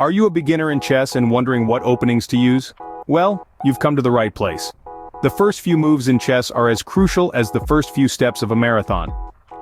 Are you a beginner in chess and wondering what openings to use? Well, you've come to the right place. The first few moves in chess are as crucial as the first few steps of a marathon.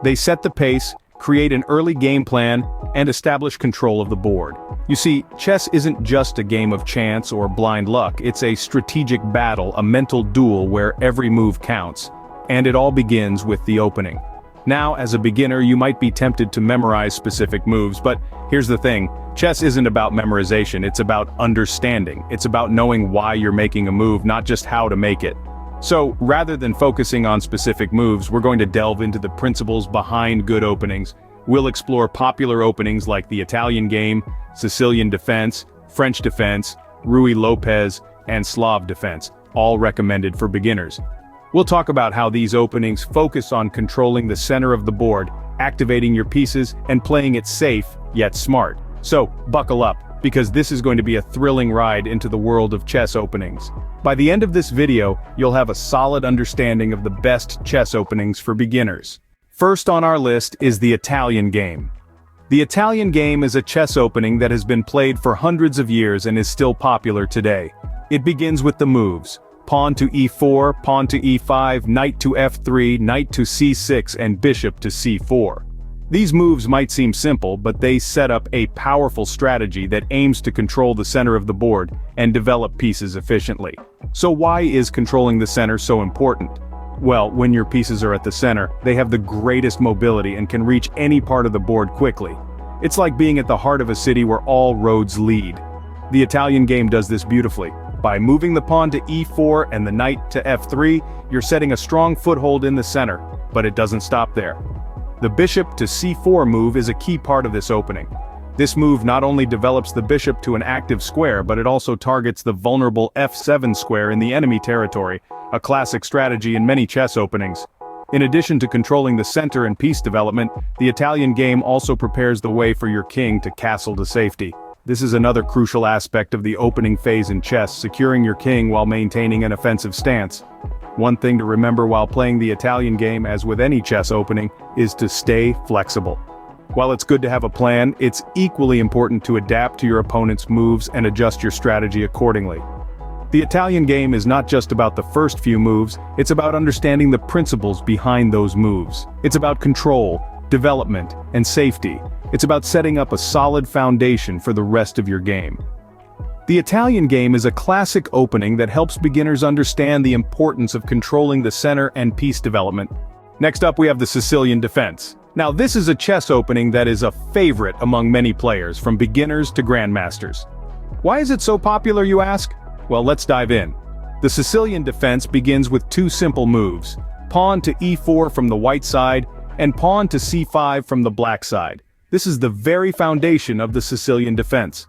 They set the pace, create an early game plan, and establish control of the board. You see, chess isn't just a game of chance or blind luck, it's a strategic battle, a mental duel where every move counts. And it all begins with the opening. Now, as a beginner, you might be tempted to memorize specific moves, but here's the thing, chess isn't about memorization, it's about understanding. It's about knowing why you're making a move, not just how to make it. So, rather than focusing on specific moves, we're going to delve into the principles behind good openings. We'll explore popular openings like the Italian game, Sicilian defense, French defense, Ruy Lopez, and Slav defense, all recommended for beginners. We'll talk about how these openings focus on controlling the center of the board, activating your pieces, and playing it safe, yet smart. So, buckle up, because this is going to be a thrilling ride into the world of chess openings. By the end of this video, you'll have a solid understanding of the best chess openings for beginners. First on our list is the Italian game. The Italian game is a chess opening that has been played for hundreds of years and is still popular today. It begins with the moves: pawn to e4, pawn to e5, knight to f3, knight to c6, and bishop to c4. These moves might seem simple, but they set up a powerful strategy that aims to control the center of the board and develop pieces efficiently. So why is controlling the center so important? Well, when your pieces are at the center, they have the greatest mobility and can reach any part of the board quickly. It's like being at the heart of a city where all roads lead. The Italian game does this beautifully. By moving the pawn to e4 and the knight to f3, you're setting a strong foothold in the center, but it doesn't stop there. The bishop to c4 move is a key part of this opening. This move not only develops the bishop to an active square, but it also targets the vulnerable f7 square in the enemy territory, a classic strategy in many chess openings. In addition to controlling the center and piece development, the Italian game also prepares the way for your king to castle to safety. This is another crucial aspect of the opening phase in chess, securing your king while maintaining an offensive stance. One thing to remember while playing the Italian game, as with any chess opening, is to stay flexible. While it's good to have a plan, it's equally important to adapt to your opponent's moves and adjust your strategy accordingly. The Italian game is not just about the first few moves, it's about understanding the principles behind those moves. It's about control, development, and safety. It's about setting up a solid foundation for the rest of your game. The Italian game is a classic opening that helps beginners understand the importance of controlling the center and piece development. Next up, we have the Sicilian defense. Now, this is a chess opening that is a favorite among many players, from beginners to grandmasters. Why is it so popular, you ask? Well, let's dive in. The Sicilian defense begins with two simple moves: pawn to e4 from the white side, and pawn to c5 from the black side. This is the very foundation of the Sicilian defense.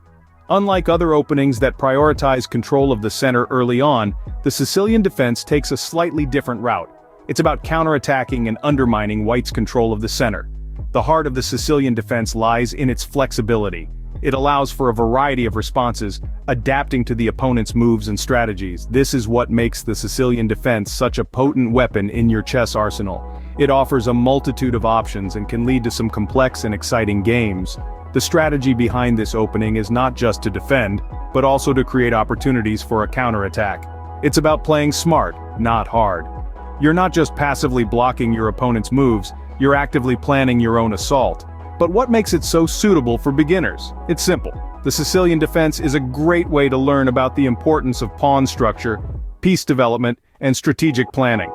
Unlike other openings that prioritize control of the center early on, the Sicilian defense takes a slightly different route. It's about counterattacking and undermining white's control of the center. The heart of the Sicilian defense lies in its flexibility. It allows for a variety of responses, adapting to the opponent's moves and strategies. This is what makes the Sicilian defense such a potent weapon in your chess arsenal. It offers a multitude of options and can lead to some complex and exciting games. The strategy behind this opening is not just to defend, but also to create opportunities for a counterattack. It's about playing smart, not hard. You're not just passively blocking your opponent's moves, you're actively planning your own assault. But what makes it so suitable for beginners? It's simple. The Sicilian defense is a great way to learn about the importance of pawn structure, piece development, and strategic planning.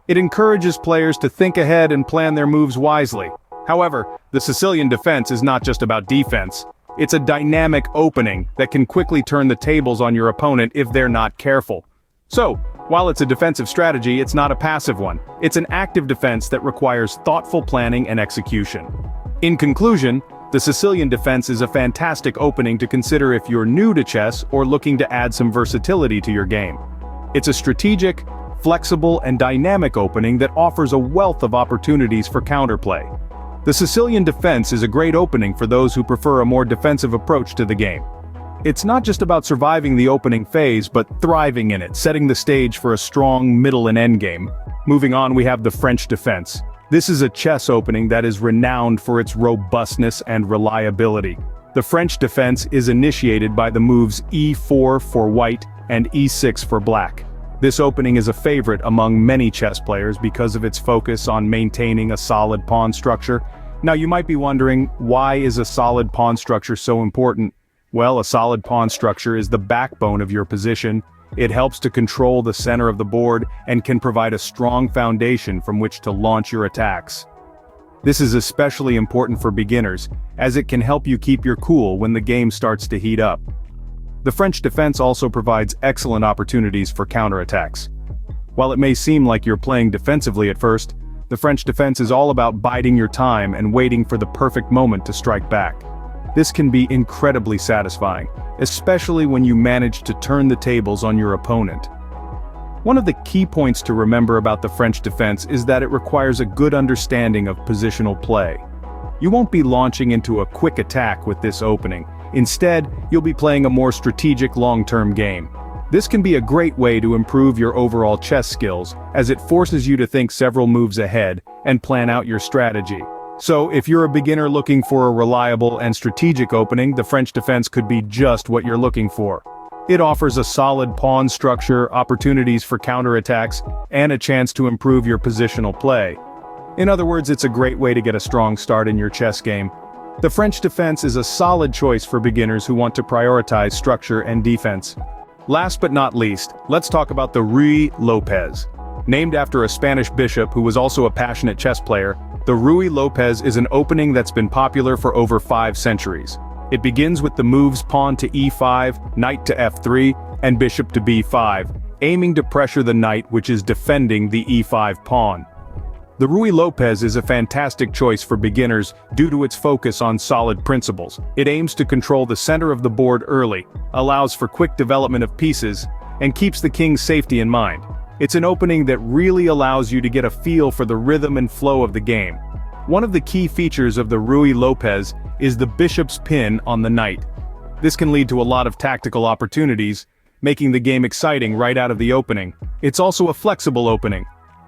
It encourages players to think ahead and plan their moves wisely. However, the Sicilian defense is not just about defense. It's a dynamic opening that can quickly turn the tables on your opponent if they're not careful. So, while it's a defensive strategy, it's not a passive one. It's an active defense that requires thoughtful planning and execution. In conclusion, the Sicilian defense is a fantastic opening to consider if you're new to chess or looking to add some versatility to your game. It's a strategic, flexible, and dynamic opening that offers a wealth of opportunities for counterplay. The Sicilian defense is a great opening for those who prefer a more defensive approach to the game. It's not just about surviving the opening phase, but thriving in it, setting the stage for a strong middle and endgame. Moving on, we have the French defense. This is a chess opening that is renowned for its robustness and reliability. The French defense is initiated by the moves e4 for white and e6 for black. This opening is a favorite among many chess players because of its focus on maintaining a solid pawn structure. Now you might be wondering, why is a solid pawn structure so important? Well, a solid pawn structure is the backbone of your position. It helps to control the center of the board and can provide a strong foundation from which to launch your attacks. This is especially important for beginners, as it can help you keep your cool when the game starts to heat up. The French defense also provides excellent opportunities for counterattacks. While it may seem like you're playing defensively at first, the French defense is all about biding your time and waiting for the perfect moment to strike back. This can be incredibly satisfying, especially when you manage to turn the tables on your opponent. One of the key points to remember about the French defense is that it requires a good understanding of positional play. You won't be launching into a quick attack with this opening. Instead, you'll be playing a more strategic long-term game. This can be a great way to improve your overall chess skills, as it forces you to think several moves ahead and plan out your strategy. So, if you're a beginner looking for a reliable and strategic opening, the French defense could be just what you're looking for. It offers a solid pawn structure, opportunities for counterattacks, and a chance to improve your positional play. In other words, it's a great way to get a strong start in your chess game. The French defense is a solid choice for beginners who want to prioritize structure and defense. Last but not least, let's talk about the Ruy Lopez. Named after a Spanish bishop who was also a passionate chess player, the Ruy Lopez is an opening that's been popular for over 5 centuries. It begins with the moves pawn to e5, knight to f3, and bishop to b5, aiming to pressure the knight which is defending the e5 pawn. The Ruy Lopez is a fantastic choice for beginners due to its focus on solid principles. It aims to control the center of the board early, allows for quick development of pieces, and keeps the king's safety in mind. It's an opening that really allows you to get a feel for the rhythm and flow of the game. One of the key features of the Ruy Lopez is the bishop's pin on the knight. This can lead to a lot of tactical opportunities, making the game exciting right out of the opening. It's also a flexible opening.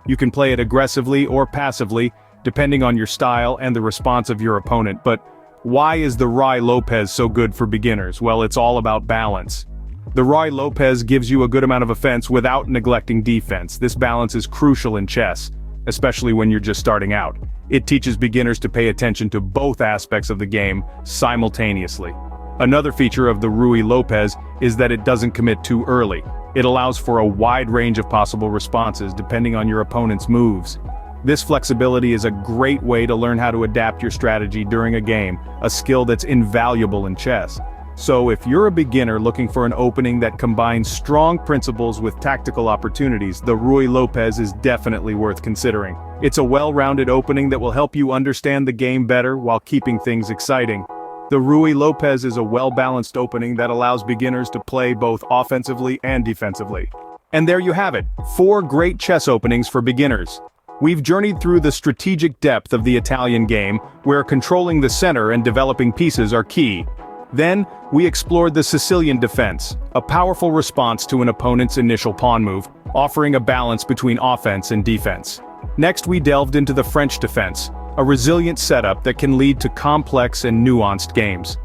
You can play it aggressively or passively, depending on your style and the response of your opponent. But why is the Ruy Lopez so good for beginners? Well, it's all about balance. The Ruy Lopez gives you a good amount of offense without neglecting defense. This balance is crucial in chess, especially when you're just starting out. It teaches beginners to pay attention to both aspects of the game simultaneously. Another feature of the Ruy Lopez is that it doesn't commit too early. It allows for a wide range of possible responses depending on your opponent's moves. This flexibility is a great way to learn how to adapt your strategy during a game, a skill that's invaluable in chess. So if you're a beginner looking for an opening that combines strong principles with tactical opportunities, the Ruy Lopez is definitely worth considering. It's a well-rounded opening that will help you understand the game better while keeping things exciting. The Ruy Lopez is a well-balanced opening that allows beginners to play both offensively and defensively. And there you have it, 4 great chess openings for beginners. We've journeyed through the strategic depth of the Italian game, where controlling the center and developing pieces are key. Then, we explored the Sicilian defense, a powerful response to an opponent's initial pawn move, offering a balance between offense and defense. Next, we delved into the French defense, a resilient setup that can lead to complex and nuanced games.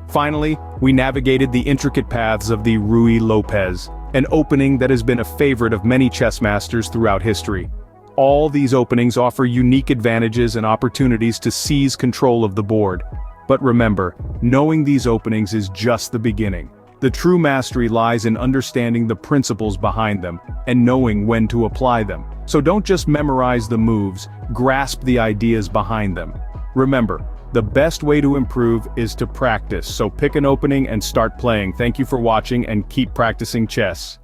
Finally, we navigated the intricate paths of the Ruy Lopez, an opening that has been a favorite of many chess masters throughout history. All these openings offer unique advantages and opportunities to seize control of the board. But remember, knowing these openings is just the beginning. The true mastery lies in understanding the principles behind them and knowing when to apply them. So don't just memorize the moves, grasp the ideas behind them. Remember, the best way to improve is to practice, so pick an opening and start playing. Thank you for watching and keep practicing chess.